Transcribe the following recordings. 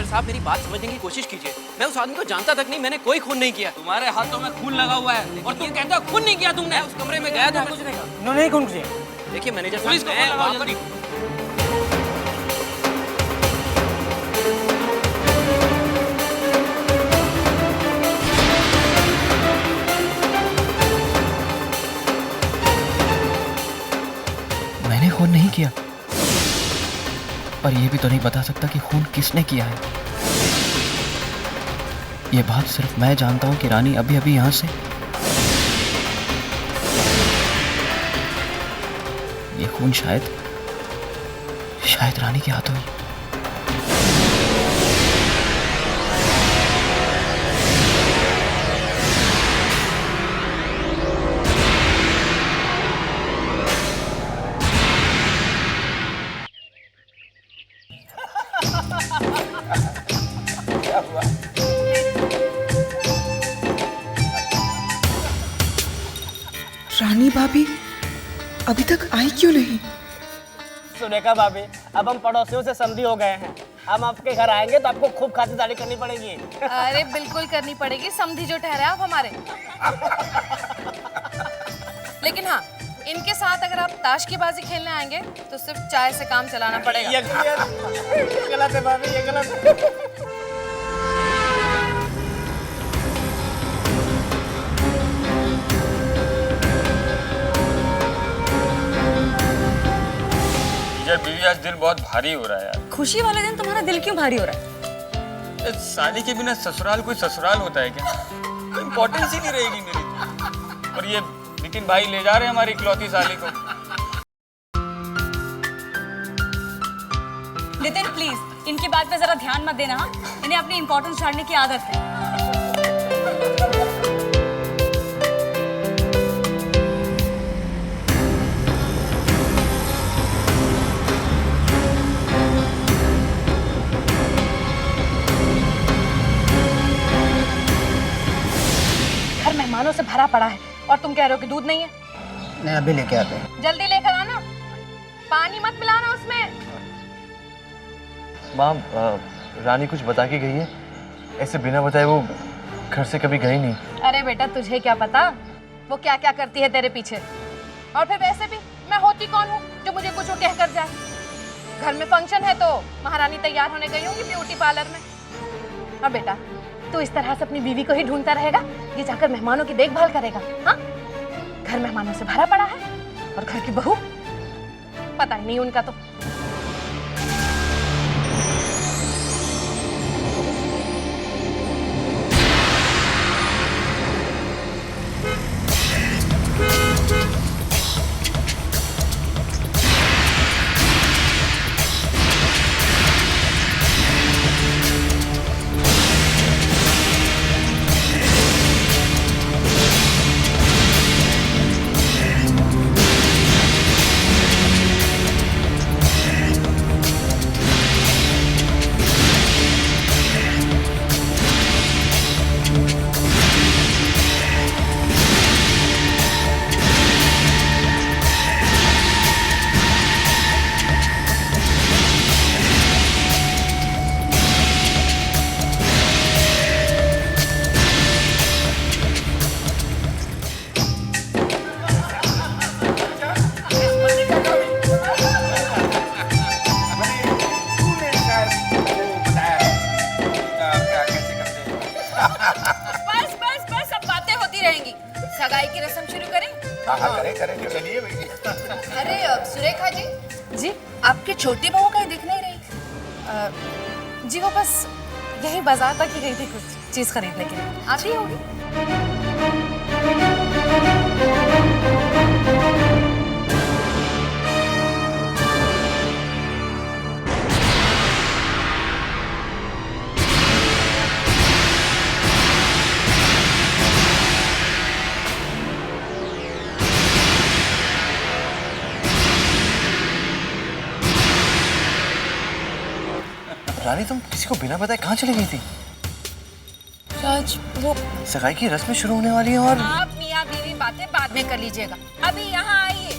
साहब मेरी बात समझने की कोशिश कीजिए। मैं उस आदमी को जानता तक नहीं, मैंने कोई खून नहीं किया। तुम्हारे हाथों में खून लगा हुआ है और तुम कहते हो खून नहीं किया तुमने। उस कमरे में गया था कुछ नहीं। उन्होंने नहीं खून किया। देखिए मैनेजर पुलिस को साहब, फोन लगाओ जल्दी। मैंने खून नहीं किया, पर यह भी तो नहीं बता सकता कि खून किसने किया है। यह बात सिर्फ मैं जानता हूं कि रानी अभी अभी यहां से, ये खून शायद रानी के हाथों ही। रानी भाभी अभी तक आई क्यों नहीं? सुरेखा भाभी, अब हम पड़ोसियों से समझी हो गए हैं। हम आपके घर आएंगे तो आपको खूब खातिरदारी करनी पड़ेगी। अरे बिल्कुल करनी पड़ेगी, समझी जो ठहरे आप हमारे। लेकिन हाँ, इनके साथ अगर आप ताश की बाजी खेलने आएंगे तो सिर्फ चाय से काम चलाना पड़ेगा। ये गलत है भाभी, ये गलत है। बीवी आज दिल बहुत भारी हो रहा है यार। खुशी वाले दिन तुम्हारा दिल क्यों भारी हो रहा है? शादी के बिना ससुराल कोई ससुराल होता है क्या? इम्पोर्टेंस ही नहीं रहेगी मेरी। और ये नितिन भाई ले जा रहे हैं हमारी इकलौती साली को। नितिन प्लीज इनकी बात पे जरा ध्यान मत देना। हाँ, इन्हें अपनी इम्पोर्टेंस झाड़ने की आदत है। मेहमानों से भरा पड़ा है और तुम कह रहे हो कि दूध नहीं है। नहीं, अभी लेके आते हैं। जल्दी लेकर आना, पानी मत मिलाना उसमें। माँ, रानी कुछ बता के गई है? ऐसे बिना बताए वो घर से कभी गई नहीं। अरे बेटा तुझे क्या पता वो क्या क्या करती है तेरे पीछे। और फिर वैसे भी मैं होती कौन हूँ जो मुझे कुछ कह कर जाए। घर में फंक्शन है तो महारानी तैयार होने गई होंगी ब्यूटी पार्लर में। और बेटा तू इस तरह से अपनी बीवी को ही ढूंढता रहेगा, ये जाकर मेहमानों की देखभाल करेगा। हाँ, घर मेहमानों से भरा पड़ा है और घर की बहू पता ही नहीं उनका तो। सगाई की रस्म शुरू करें? हाँ करें चलिए भैया। अरे सुरेखा जी आपकी छोटी बहू कहीं दिख नहीं रही। जी वो बस यही बाजार तक ही गई थी कुछ चीज खरीदने के लिए। आती होगी। रानी तुम किसी को बिना बताए कहाँ चली गई थी? राज वो सगाई की रस्में शुरू होने वाली हैं और आप मियाँ बीवी बातें बाद में कर लीजिएगा, अभी यहाँ आइए।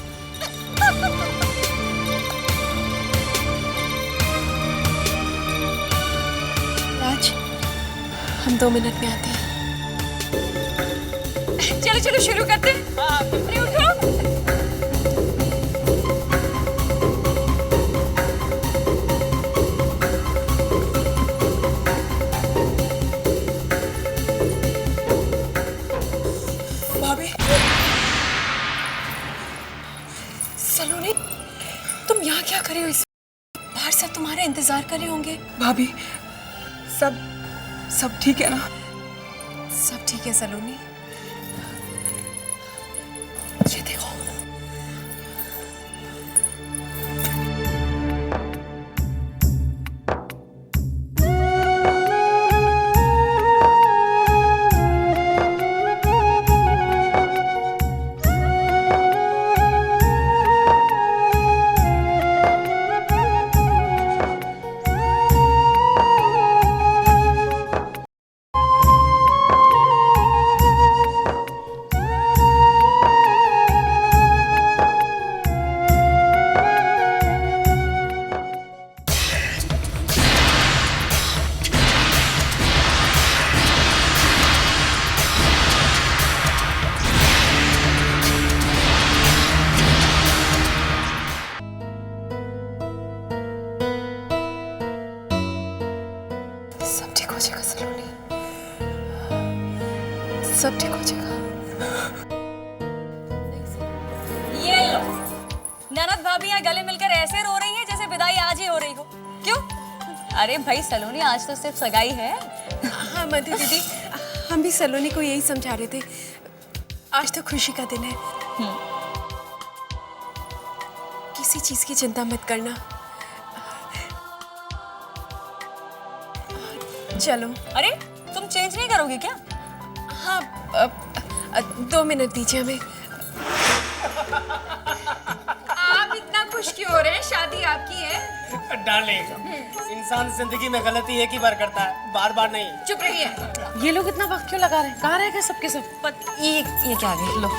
राज हम 2 मिनट में आते हैं। चलो चलो शुरू करते हैं। अरे उठो। भाभी सलोनी तुम यहाँ क्या कर रही हो? बाहर सब तुम्हारे इंतजार कर रहे होंगे। भाभी सब ठीक है ना? सब ठीक है सलोनी। ये देखो सब ठीक हो जाएगा सलोनी, सब ठीक हो जाएगा। ये लो, ननद भाभी यहाँ गले मिलकर ऐसे रो रही हैं जैसे विदाई आज ही हो रही हो। क्यों? अरे भाई सलोनी, आज तो सिर्फ सगाई है। हाँ मधु दीदी, हम भी सलोनी को यही समझा रहे थे, आज तो खुशी का दिन है। किसी चीज की चिंता मत करना। चलो। अरे तुम चेंज नहीं करोगी क्या? हाँ 2 मिनट दीजिए हमें। आप इतना खुश क्यों हो रहे हैं? शादी आपकी है। डार्लिंग, इंसान जिंदगी में गलती एक ही बार करता है, बार बार नहीं। चुप रहिए। ये लोग इतना वक्त क्यों लगा रहे हैं? कहाँ रह गए सबके सब? ये क्या आ गए? लो।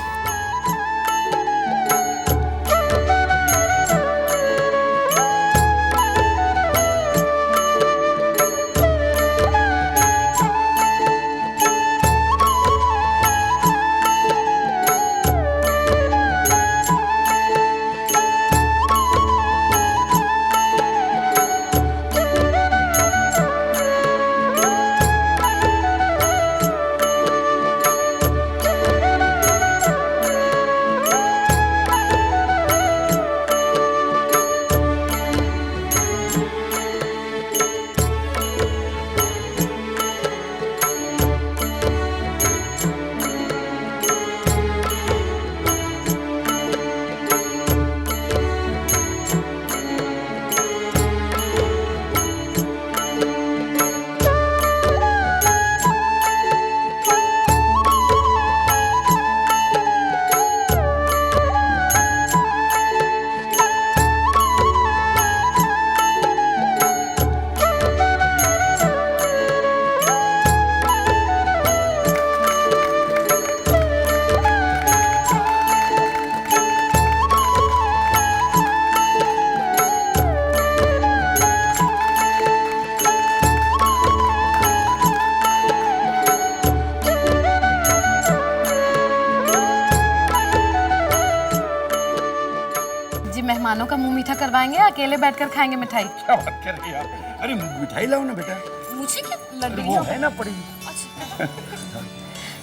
मेहमानों का मुंह मीठा करवाएंगे, अकेले बैठकर खाएंगे मिठाई? क्या बात कर रही है आप? अरे मिठाई लाओ ना बेटा। मुझे क्या लग रही वो है ना पड़ी।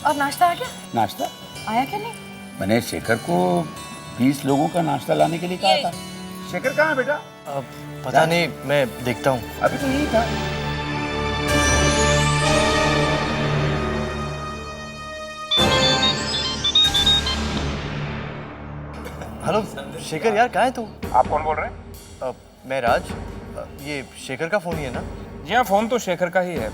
और नाश्ता आ गया? नाश्ता आया क्या नहीं? मैंने शेखर को 20 लोगों का नाश्ता लाने के लिए कहा था। शेखर कहाँ है बेटा? पता नहीं, मैं देखता हूँ। अभी तो यही था। हेलो शेखर यार, कहाँ है तू? आप कौन बोल रहे हैं? मैं राज। ये शेखर का फोन ही है ना? जी हाँ, फोन तो शेखर का ही है,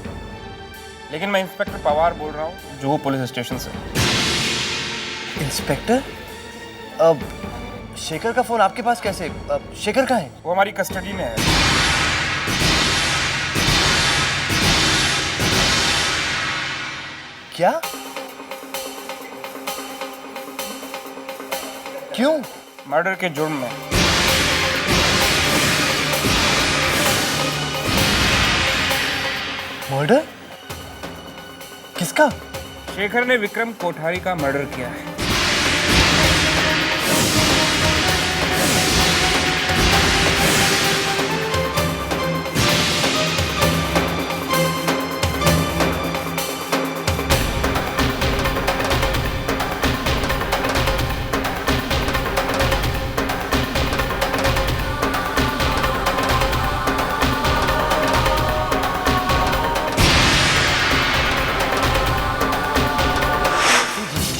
लेकिन मैं इंस्पेक्टर पवार बोल रहा हूँ, जुहू पुलिस स्टेशन से। इंस्पेक्टर? शेखर का फोन आपके पास कैसे? शेखर कहाँ है? वो हमारी कस्टडी में है। क्या? क्यों? मर्डर के जुर्म में। मर्डर? किसका? शेखर ने विक्रम कोठारी का मर्डर किया है।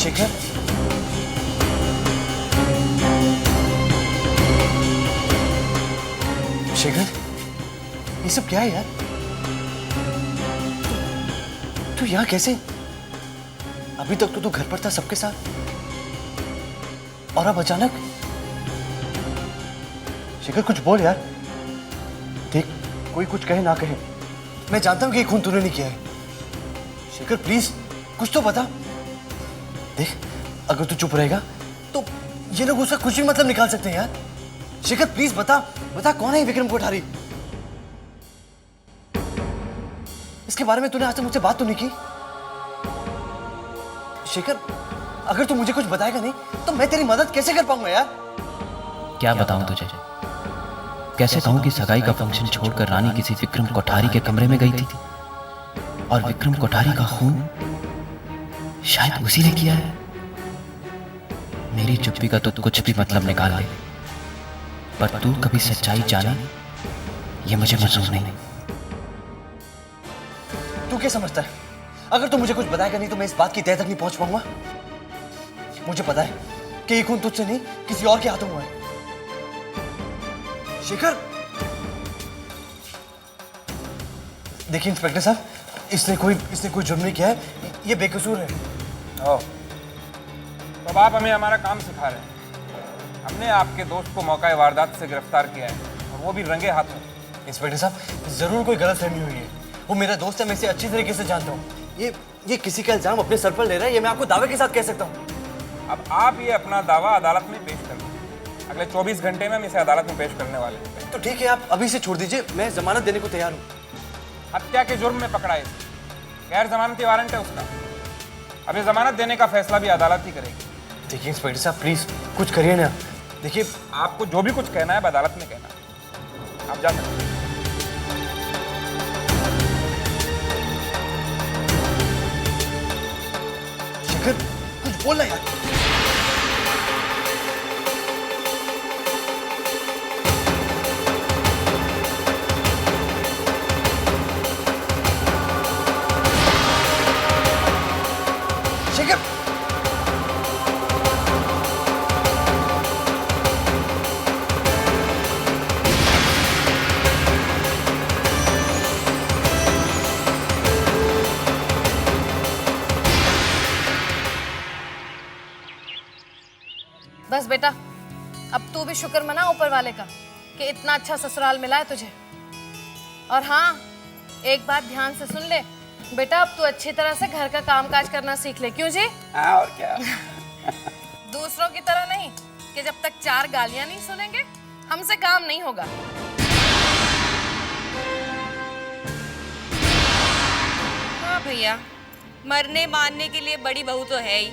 शेखर? शेखर, ये सब क्या है यार? तू यहाँ कैसे? अभी तक तो तू घर पर था सबके साथ, और अब अचानक? शेखर कुछ बोल यार। देख, कोई कुछ कहे ना कहे, मैं जानता हूँ कि ये खून तूने नहीं किया है। शेखर प्लीज कुछ तो बता। देख, अगर तू चुप रहेगा तो ये लोग उसका कुछ भी मतलब निकाल सकते हैं यार। शेखर प्लीज बता, बता कौन है ये विक्रम कोठारी? इसके बारे में तूने आज तक मुझसे बात तो नहीं की। शेखर, अगर तू मुझे कुछ बताएगा नहीं तो मैं तेरी मदद कैसे कर पाऊंगा यार? क्या बताऊं तुझे? कैसे कहूं कि सगाई का फंक्शन छोड़कर रानी किसी विक्रम कोठारी के कमरे में गई थी, और विक्रम कोठारी का खून शायद उसी ने किया है। मेरी चुप्पी का तो कुछ भी मतलब निकाल ले, पर तू कभी सच्चाई जाने ये मुझे मंजूर नहीं। तू क्या समझता है? अगर तू मुझे कुछ बताएगा नहीं तो मैं इस बात की तह तक नहीं पहुंच पाऊंगा। मुझे पता है कि ये खून तुझसे नहीं किसी और के हाथों हुआ है। शेखर, देखिए इंस्पेक्टर साहब, इसने कोई जुर्म नहीं किया है, ये बेकसूर है। ओह, तो अब आप हमें हमारा काम सिखा रहे हैं। हमने आपके दोस्त को मौका वारदात से गिरफ्तार किया है, और वो भी रंगे हाथों। इंस्पेक्टर साहब, जरूर कोई गलतफहमी हुई है। वो मेरा दोस्त है, मैं इसे अच्छी तरीके से जानता हूँ। ये किसी का इल्जाम अपने सर पर ले रहा है, ये मैं आपको दावे के साथ कह सकता हूँ। अब आप ये अपना दावा अदालत में पेश कर दें। अगले 24 घंटे में हम इसे अदालत में पेश करने वाले हैं। तो ठीक है, आप अभी से छोड़ दीजिए, मैं जमानत देने को तैयार हूँ। हत्या के जुर्म में पकड़ा है, गैर जमानती वारंट है उसका। अब ये जमानत देने का फैसला भी अदालत ही करेगी। देखिए इंस्पेक्टर साहब, प्लीज कुछ करिए ना। देखिए, आपको जो भी कुछ कहना है अब अदालत में कहना है। आप जा सकते हैं। शेखर, कुछ बोलना यार। शेखर, बस बेटा, अब तू भी शुक्र मना ऊपर वाले का कि इतना अच्छा ससुराल मिला है तुझे। और हाँ, एक बात ध्यान से सुन ले बेटा, अब तू अच्छी तरह से घर का कामकाज करना सीख ले। क्यों जी? हाँ, और क्या? दूसरों की तरह नहीं कि जब तक 4 गालियां नहीं सुनेंगे हमसे काम नहीं होगा। हाँ भैया, मरने मारने के लिए बड़ी बहू तो है ही।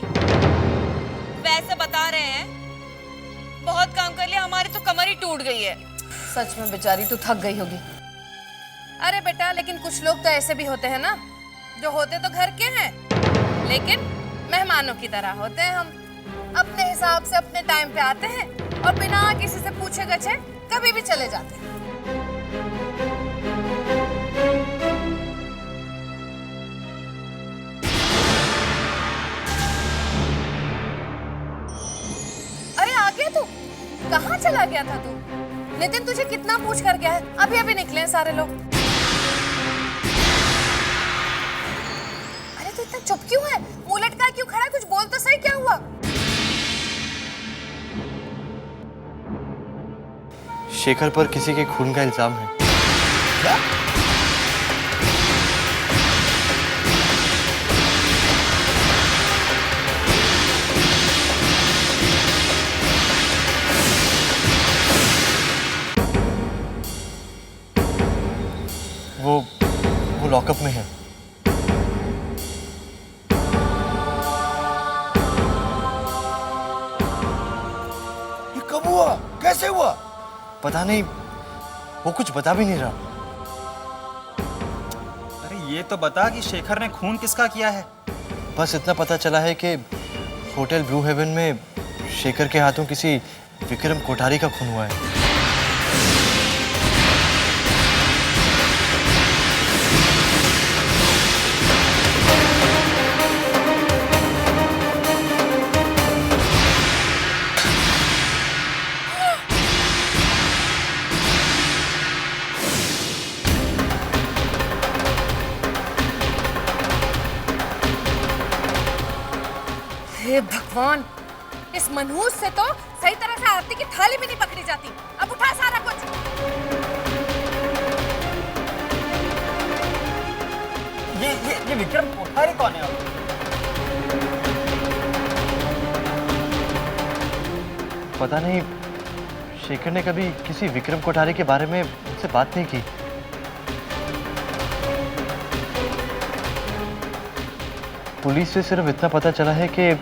वैसे बता रहे हैं, बहुत काम कर लिया, हमारी तो कमर ही टूट गई है। सच में बेचारी तू थक गई होगी। अरे बेटा, लेकिन कुछ लोग तो ऐसे भी होते हैं ना, जो होते तो घर के हैं लेकिन मेहमानों की तरह होते हैं। हम अपने हिसाब से अपने टाइम पे आते हैं और बिना किसी से पूछे गछे कभी भी चले जाते हैं। अरे आ गया तू? कहाँ चला गया था तू? नितिन तुझे कितना पूछ कर गया है, अभी अभी निकले हैं सारे लोग। अरे तू इतना चुप क्यों है? मुंह लटका क्यों खड़ा है? कुछ बोल तो सही, क्या हुआ? शेखर पर किसी के खून का इल्जाम है। क्या? वो लॉकअप में है। ये कब हुआ, कैसे हुआ? पता नहीं, वो कुछ बता भी नहीं रहा। अरे ये तो बता कि शेखर ने खून किसका किया है? बस इतना पता चला है कि होटल ब्लू हेवन में शेखर के हाथों किसी विक्रम कोठारी का खून हुआ है। हे भगवान, इस मनहूस से तो सही तरह से आरती की थाली भी नहीं पकड़ी जाती। अब उठा सारा कुछ। ये विक्रम कोठारी कौन है? पता नहीं, शेखर ने कभी किसी विक्रम कोठारी के बारे में मुझसे बात नहीं की। पुलिस से सिर्फ इतना पता चला है कि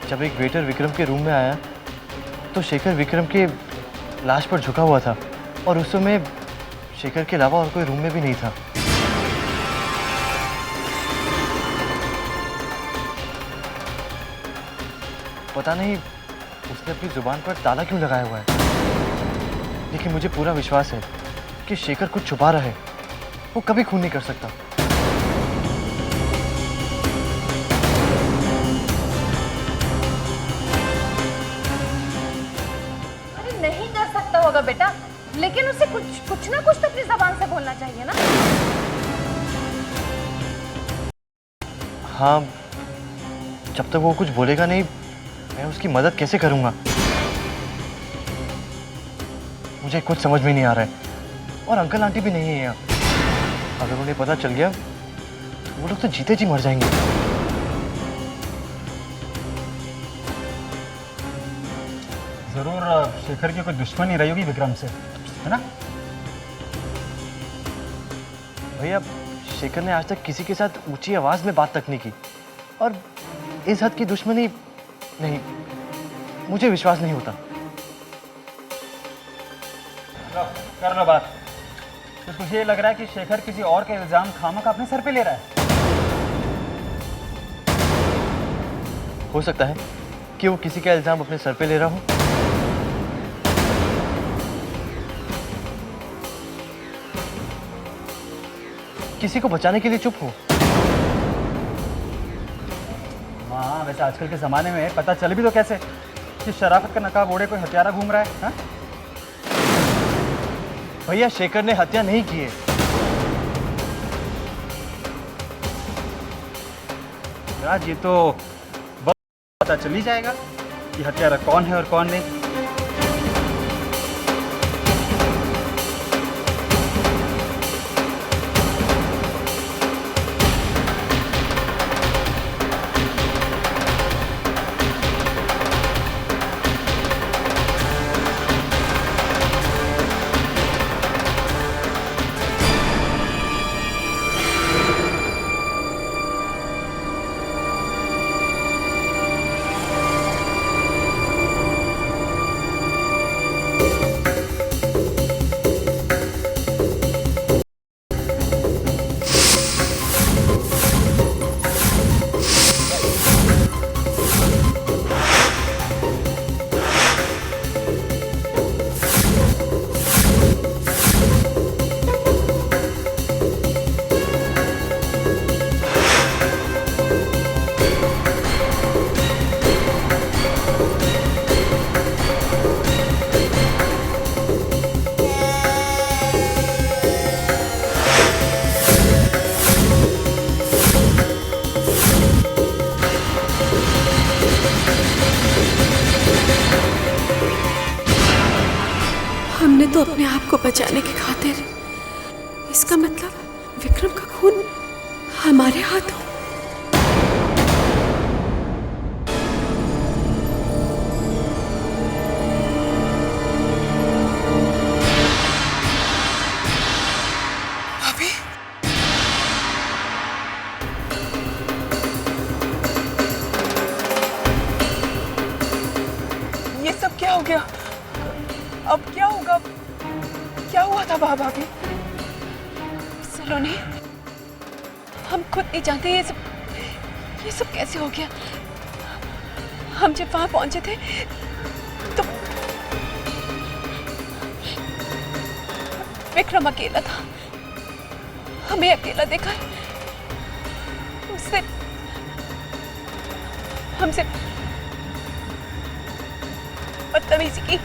जब एक वेटर विक्रम के रूम में आया तो शेखर विक्रम के लाश पर झुका हुआ था और उस समय शेखर के अलावा और कोई रूम में भी नहीं था। पता नहीं उसने अपनी जुबान पर ताला क्यों लगाया हुआ है, लेकिन मुझे पूरा विश्वास है कि शेखर कुछ छुपा रहा है। वो कभी खून नहीं कर सकता। नहीं कर सकता होगा बेटा, लेकिन उसे कुछ ना कुछ तो अपनी जबान से बोलना चाहिए ना। हाँ, जब तक वो कुछ बोलेगा नहीं, मैं उसकी मदद कैसे करूंगा? मुझे कुछ समझ में नहीं आ रहा है। और अंकल आंटी भी नहीं है यहाँ। अगर उन्हें पता चल गया तो वो लोग तो जीते जी मर जाएंगे। जरूर शेखर की कोई दुश्मनी रही होगी विक्रम से, है ना? भैया, शेखर ने आज तक किसी के साथ ऊंची आवाज में बात तक नहीं की, और इस हद की दुश्मनी नहीं, मुझे विश्वास नहीं होता। लो, कर लो बात। तो तुझे ये लग रहा है कि शेखर किसी और के इल्जाम खामखा अपने सर पे ले रहा है? हो सकता है कि वो किसी का इल्जाम अपने सर पे ले रहा हो। किसी को बचाने के लिए चुप हो। हाँ, वैसे आजकल के ज़माने में पता चल भी तो कैसे कि शराफत का नकाब ओढ़े कोई हत्यारा घूम रहा है? हाँ? भैया, शेखर ने हत्या नहीं की है। राज, ये तो पता चल ही जाएगा कि हत्यारा कौन है और कौन नहीं। हमने तो अपने आप को बचाने की खातिर, इसका मतलब विक्रम का खून हमारे हाथों। सलोनी, हम खुद नहीं जानते ये सब कैसे हो गया। हम जब वहां पहुंचे थे तो विक्रम अकेला था, हमें अकेला देखा, उससे हमसे बदतमीजी की।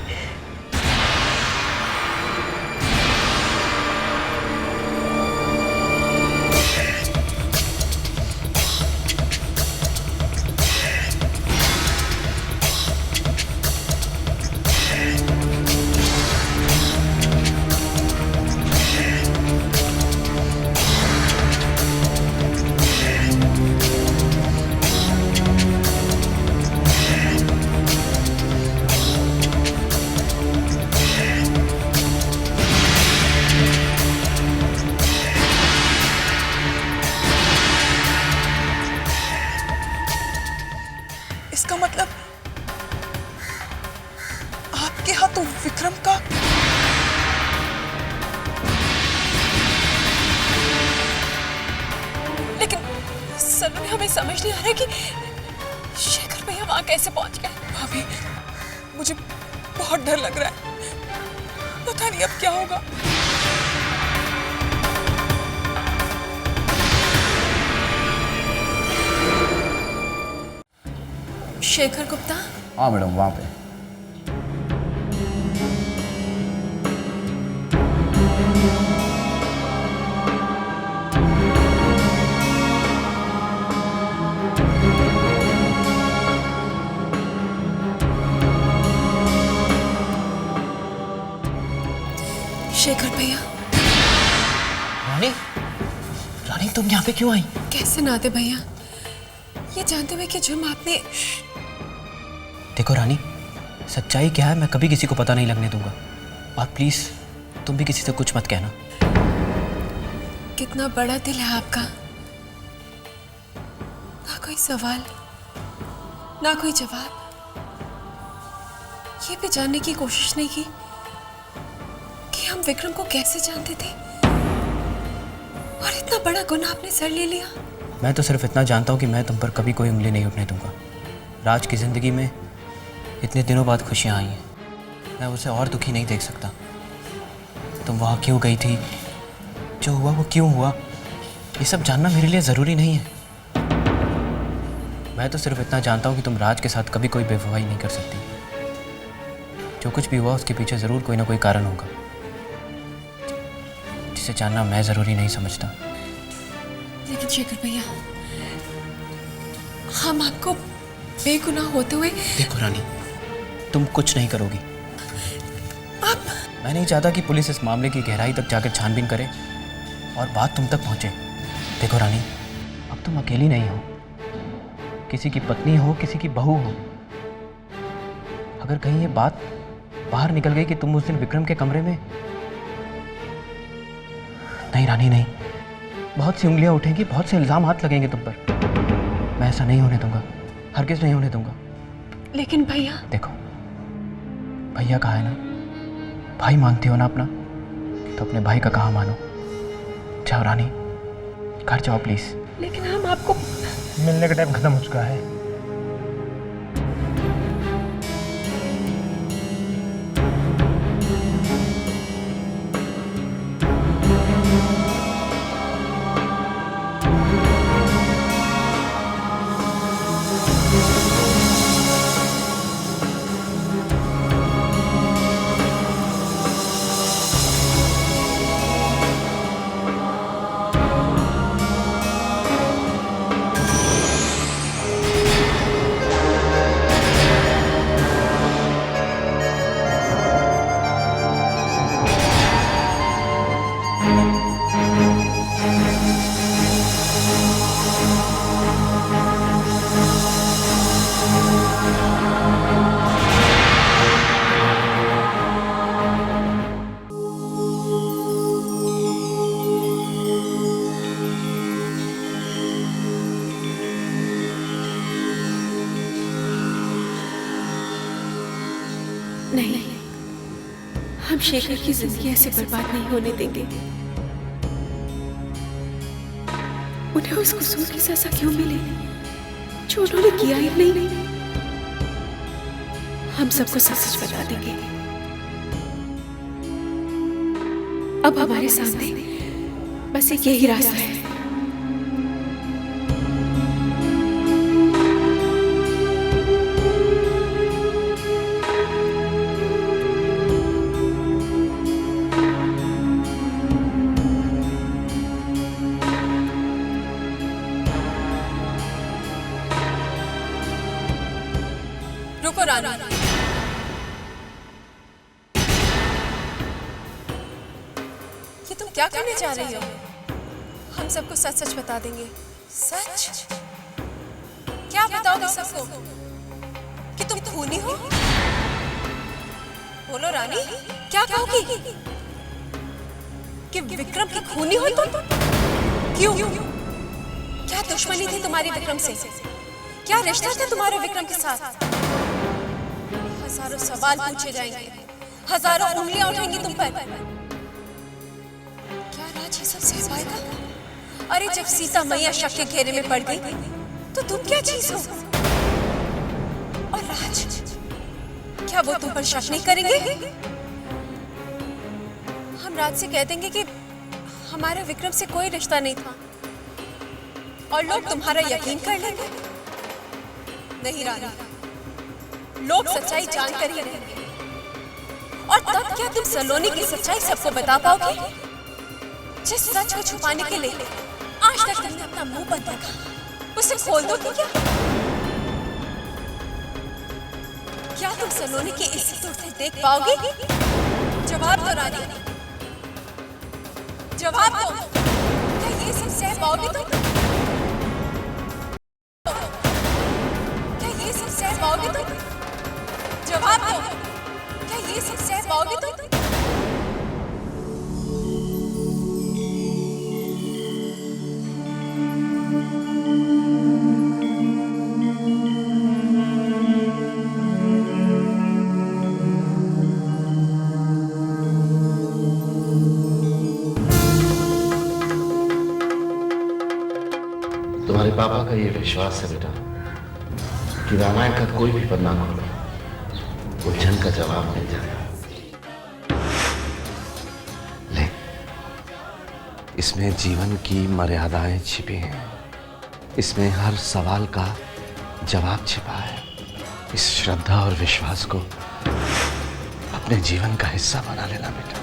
इसका मतलब आपके हाथों विक्रम का। लेकिन सलोनी, हमें समझ नहीं आ रहा कि शेखर भैया वहां कैसे पहुंच गए। भाभी, मुझे बहुत डर लग रहा है, पता नहीं अब क्या होगा। शेखर गुप्ता? हाँ मैडम, वहाँ पे। शेखर भैया। रानी, रानी तुम यहाँ पे क्यों आई? कैसे ना आते भैया, ये जानते हुए कि जुर्म आपने। देखो रानी, सच्चाई क्या है मैं कभी किसी को पता नहीं लगने दूंगा, और प्लीज तुम भी किसी से कुछ मत कहना। कितना बड़ा दिल है आपका, ना कोई सवाल ना कोई जवाब, ये भी जानने की कोशिश नहीं की कि हम विक्रम को कैसे जानते थे, और इतना बड़ा गुनाह आपने सर ले लिया। मैं तो सिर्फ इतना जानता हूँ कि मैं तुम पर कभी कोई उंगली नहीं उठने दूंगा। राज की जिंदगी में इतने दिनों बाद खुशियाँ आई हैं, मैं उसे और दुखी नहीं देख सकता। तुम वहाँ क्यों गई थी, जो हुआ वो क्यों हुआ, ये सब जानना मेरे लिए ज़रूरी नहीं है। मैं तो सिर्फ इतना जानता हूँ कि तुम राज के साथ कभी कोई बेवफाई नहीं कर सकती। जो कुछ भी हुआ उसके पीछे ज़रूर कोई ना कोई कारण होगा, जिसे जानना मैं ज़रूरी नहीं समझता। लेकिन शेखर भैया, हम आपको बेगुनाह होते हुए। देखो रानी, तुम कुछ नहीं करोगी। आप। मैं नहीं चाहता कि पुलिस इस मामले की गहराई तक जाकर छानबीन करे और बात तुम तक पहुंचे। देखो रानी, अब तुम अकेली नहीं हो, किसी की पत्नी हो, किसी की बहू हो। अगर कहीं ये बात बाहर निकल गई कि तुम उस दिन विक्रम के कमरे में। नहीं रानी नहीं, बहुत सी उंगलियां उठेंगी, बहुत से इल्जाम हाथ लगेंगे तुम पर। मैं ऐसा नहीं होने दूंगा, हरगिज़ नहीं होने दूंगा। लेकिन भैया। देखो, भैया कहा है ना, भाई मानती हो ना अपना, तो अपने भाई का कहा मानो। जाओ रानी, घर जाओ प्लीज। लेकिन हम आपको। मिलने का टाइम खत्म हो चुका है। नहीं, हम शेखर की जिंदगी ऐसे बर्बाद नहीं होने देंगे। उन्हें उस कसूर की सजा क्यों मिली जो उन्होंने किया ही नहीं? हम सबको सच सच बता देंगे। अब हमारे सामने बस एक यही रास्ता है। रुको रानी, ये तुम क्या करने जा रही हो? हम सबको सच सच बता देंगे। सच? क्या बताओगे सबको? कि तुम खूनी हो? बोलो रानी, क्या कहोगी? कि विक्रम की खूनी हो तुम? क्यों? क्या दुश्मनी थी तुम्हारी विक्रम से? क्या रिश्ता था तुम्हारे विक्रम के साथ? हजारों सवाल पूछे जाएंगे, हजारों उंगलियां उठेंगी तुम पर। क्या राज ये सब सह पाएगा? अरे जब सीता मैया शक के घेरे में पड़ गई तो तुम क्या चीज हो? और राज, क्या वो तुम पर शक नहीं करेंगे? हम राज से कह देंगे कि हमारा विक्रम से कोई रिश्ता नहीं था और लोग तुम्हारा यकीन कर लेंगे। नहीं रानी, लोग सच्चाई जानकर ही रहेंगे। और तब क्या तुम सलोनी की सच्चाई सबको बता पाओगे? जिस सच को छुपाने के लिए आज तक तुमने अपना मुंह बंद रखा, उसे खोल दो क्या? क्या तुम सलोनी की इज्जत उठते देख पाओगे? जवाब दो रानी, जवाब दो। क्या ये सब सह पाओगे तुम? पाओगे तुम? जवाब दो। क्या ये सब सह पाओगे तुम? तुम्हारे पापा का ये विश्वास है बेटा कि रामायण का कोई भी पन्ना खोलो, उलझन का जवाब मिल जाएगा। ले, इसमें जीवन की मर्यादाएं छिपी हैं, इसमें हर सवाल का जवाब छिपा है। इस श्रद्धा और विश्वास को अपने जीवन का हिस्सा बना लेना बेटा।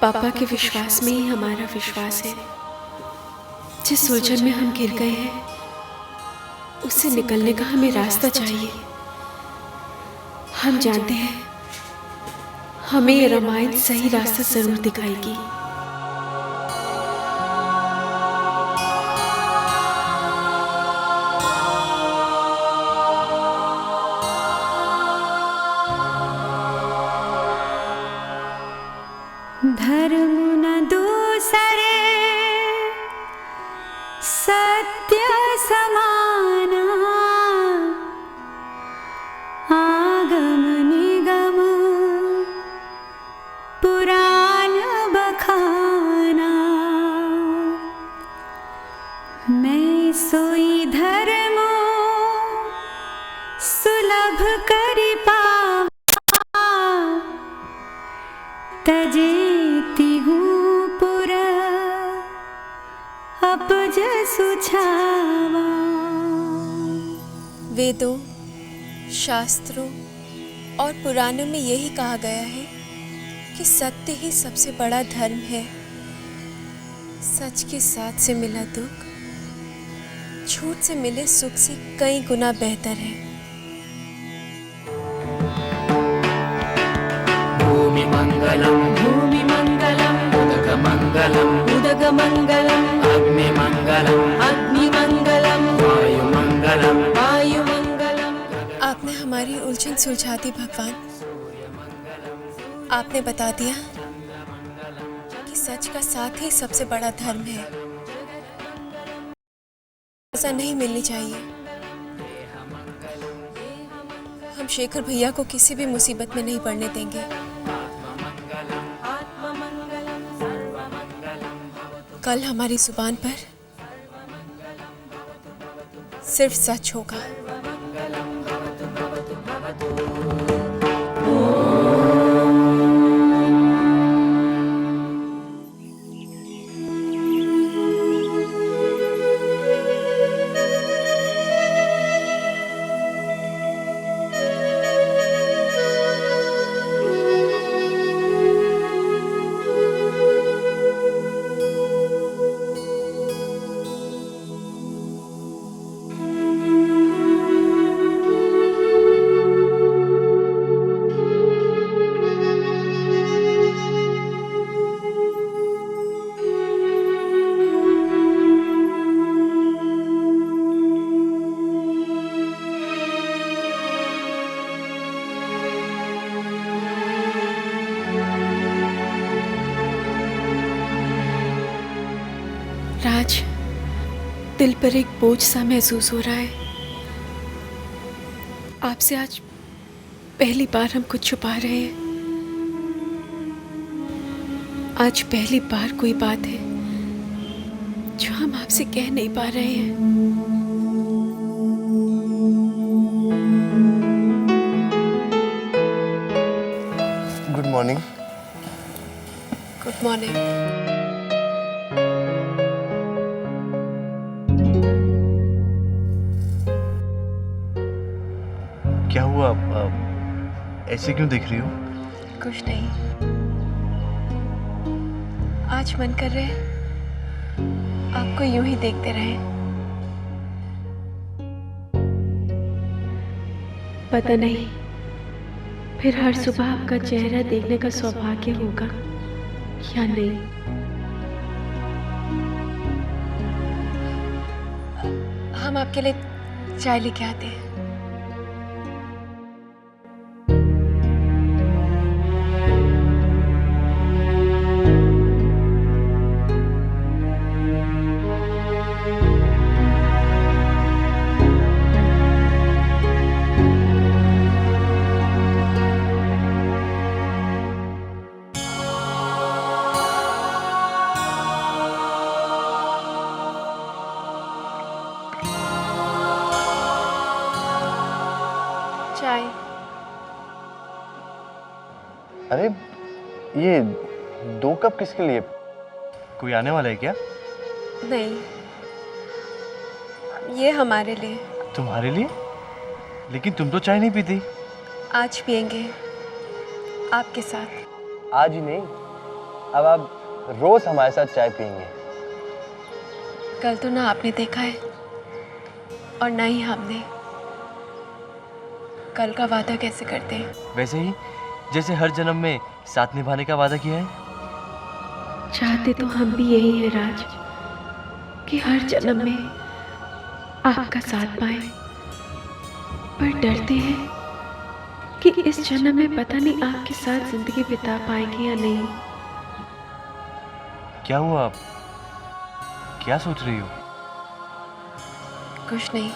पापा के विश्वास में ही हमारा विश्वास है। जिस उलझन में हम गिर गए हैं उससे निकलने का हमें रास्ता चाहिए। हम जानते हैं हमें ये रामायण सही रास्ता जरूर दिखाएगी। धर्म न दूसरे सत्य समाना, आगम निगम पुराण बखाना। मैं सोई धर्म सुलभ करि पावा, तजेती हूँ पुरा अपज सुछावा। वेदों, शास्त्रों और पुराणों में यही कहा गया है कि सत्य ही सबसे बड़ा धर्म है। सच के साथ से मिला दुख झूठ से मिले सुख से कई गुना बेहतर है। भूमि मंगलम उदक मंगलम अग्नि मंगलम वायु मंगलम। आपने हमारी उलझन सुलझा दी भगवान। आपने बता दिया कि सच का साथ ही सबसे बड़ा धर्म है। ऐसा नहीं मिलनी चाहिए। हम शेखर भैया को किसी भी मुसीबत में नहीं पड़ने देंगे। कल हमारी जुबान पर सिर्फ सच होगा। राज, दिल पर एक बोझ सा महसूस हो रहा है। आपसे आज पहली बार हम कुछ छुपा रहे हैं। आज पहली बार कोई बात है जो हम आपसे कह नहीं पा रहे हैं। Good morning. Good morning. क्या हुआ? ऐसे क्यों देख रही हो? कुछ नहीं। आज मन कर रहे हैं आपको यूं ही देखते रहें। पता नहीं फिर हर सुबह आपका चेहरा देखने का सौभाग्य होगा या नहीं। हम आपके लिए चाय लेके आते हैं। चाय। अरे ये 2 कप किसके लिए? कोई आने वाला है क्या? नहीं, ये हमारे लिए। तुम्हारे लिए? लेकिन तुम तो चाय नहीं पीती। आज पियेंगे आपके साथ। आज ही नहीं, अब आप रोज हमारे साथ चाय पियेंगे। कल तो ना आपने देखा है और ना ही हमने। कल का वादा कैसे करते हैं? वैसे ही जैसे हर जन्म में साथ निभाने का वादा किया है। चाहते तो हम भी यही है राज, कि हर जन्म में आपका साथ पाए, पर डरते हैं कि इस जन्म में पता नहीं आपके साथ जिंदगी बिता पाएंगे या नहीं। क्या हुआ? आप क्या सोच रही हो? कुछ नहीं।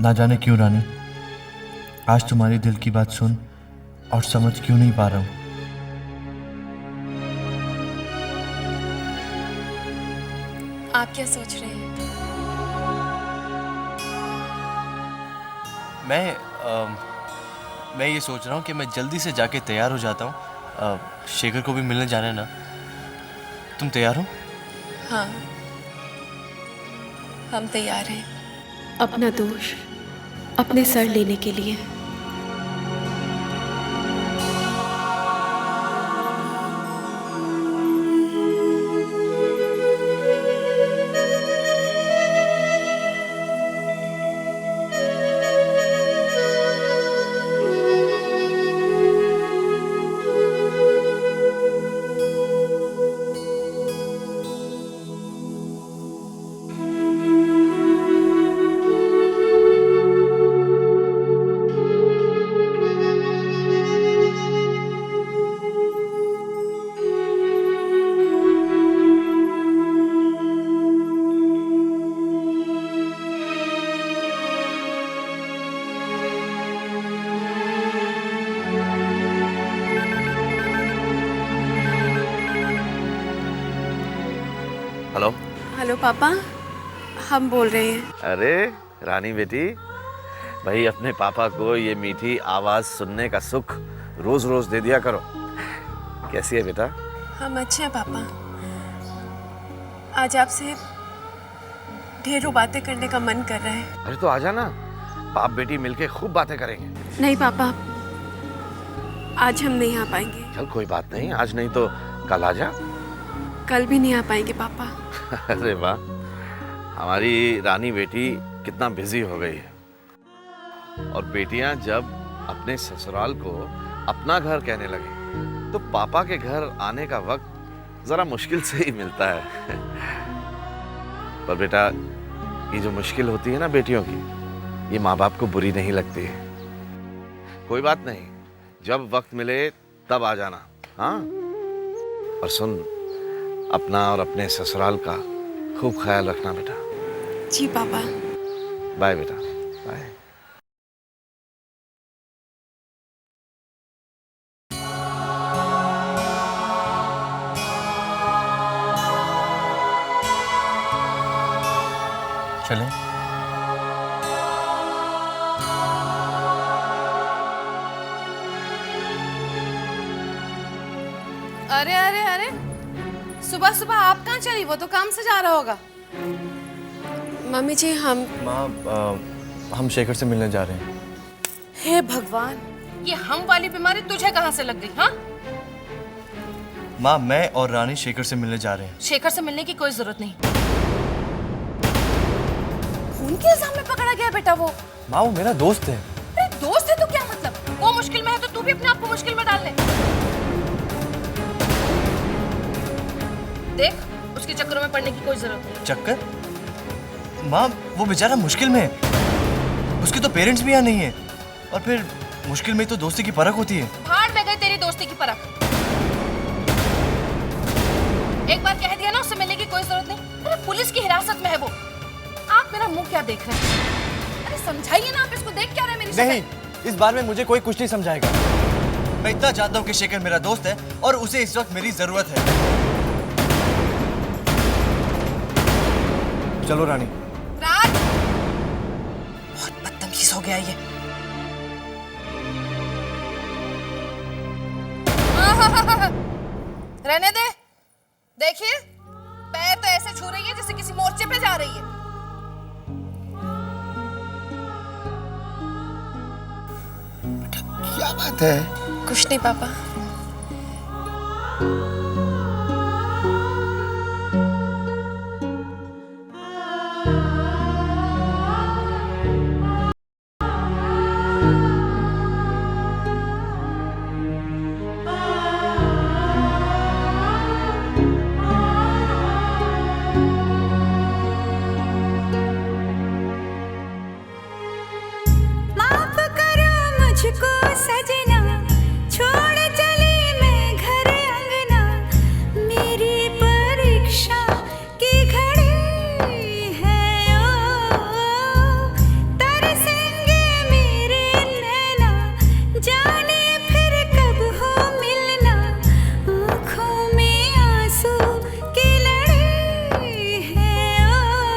ना जाने क्यों रानी, आज तुम्हारी दिल की बात सुन और समझ क्यों नहीं पा रहा हूं। आप क्या सोच रहे हैं? मैं ये सोच रहा हूँ कि मैं जल्दी से जाके तैयार हो जाता हूँ। शेखर को भी मिलने जाना है ना। तुम तैयार हो? हाँ, हम तैयार हैं। अपना दोष अपने सर लेने के लिए। हेलो पापा, हम बोल रहे हैं। अरे रानी बेटी, भाई अपने पापा को ये मीठी आवाज सुनने का सुख रोज रोज दे दिया करो। कैसी है बेटा? हम अच्छे हैं पापा। आज आपसे ढेरों बातें करने का मन कर रहा है। अरे तो आजा ना, बाप बेटी मिलके खूब बातें करेंगे। नहीं पापा, आज हम नहीं आ पाएंगे। चल कोई बात नहीं, आज नहीं तो कल आजा। कल भी नहीं आ पाएंगे पापा। अरे वाह, हमारी रानी बेटी कितना बिजी हो गई है। और बेटियां जब अपने ससुराल को अपना घर कहने लगे तो पापा के घर आने का वक्त जरा मुश्किल से ही मिलता है। पर बेटा, ये जो मुश्किल होती है ना बेटियों की, ये माँ बाप को बुरी नहीं लगती है। कोई बात नहीं, जब वक्त मिले तब आ जाना। हाँ, और सुन, अपना और अपने ससुराल का खूब ख्याल रखना बेटा। जी पापा। बाय बेटा, बाय। चलें? अरे अरे अरे, सुबह सुबह आप कहाँ चली? वो तो काम से जा रहा होगा। मम्मी जी, हम माँ, हम शेखर से मिलने जा रहे हैं। हे भगवान, ये हम वाली बीमारी तुझे कहाँ से लग गई? हाँ, माँ, मैं और रानी शेखर से मिलने जा रहे हैं। शेखर से मिलने की कोई जरूरत नहीं। खून के इल्जाम में पकड़ा गया बेटा वो। माँ, वो मेरा दोस्त है। अरे दोस्त है तो क्या मतलब? वो मुश्किल में है तो तू भी अपने आप को मुश्किल में डाल ले। देख, उसके चक्करों में पड़ने की कोई जरूरत नहीं। चक्कर? माँ, वो बेचारा मुश्किल में है। उसके तो पेरेंट्स भी यहाँ नहीं है। और फिर मुश्किल में तो दोस्ती की परख होती है। भाड़ में गई तेरी दोस्ती की परख। एक बार कह दिया ना, उससे मिलने की कोई जरूरत नहीं। अरे पुलिस की हिरासत में है वो। आप मेरा मुंह क्या देख रहे हैं? अरे समझाइए ना, आप इसको देख क्या रहे हैं मेरी नहीं, इस बार में मुझे कोई कुछ नहीं समझाएगा। मैं इतना जानता हूँ कि शेखर मेरा दोस्त है और उसे इस वक्त मेरी जरूरत है। चलो रानी। राज, बहुत बदतमीज हो गया ये। रहने दे। देखिए, पैर तो ऐसे छू रही है जैसे किसी मोर्चे पे जा रही है। क्या बात है? कुछ नहीं पापा। माफ करो मुझको सजना, छोड़ चली मैं घर अंगना। मेरी परीक्षा की घड़ी है ओ, तरसेंगे मेरे नैना, जाने फिर कब हो मिलना। आँखों में आंसू की लड़ी है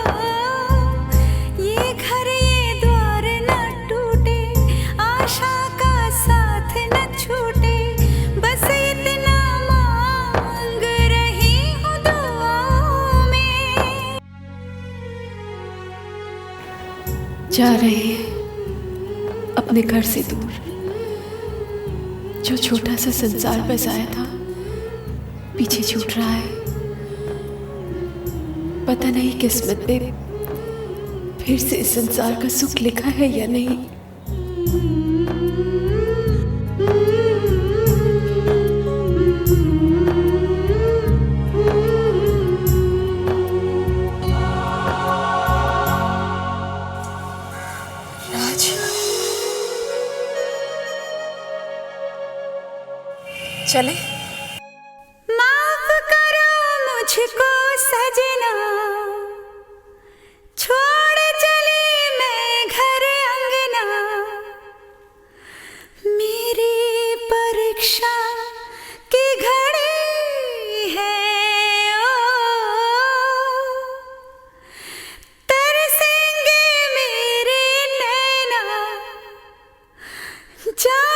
ओ, ये घर ये द्वार न टूटे, आशा का साथ न छूटे। बस इतना मांग रही हूँ दुआओं में। जा रहे हैं अपने घर से दूर। जो छोटा सा संसार बसाया था, पीछे छूट रहा है। पता नहीं किस्मत में फिर से इस संसार का सुख लिखा है या नहीं। राज, चले? माफ करो मुझको सजना, छोड़ चली मैं घर अंगना। मेरी परीक्षा की घड़ी है ओ, जा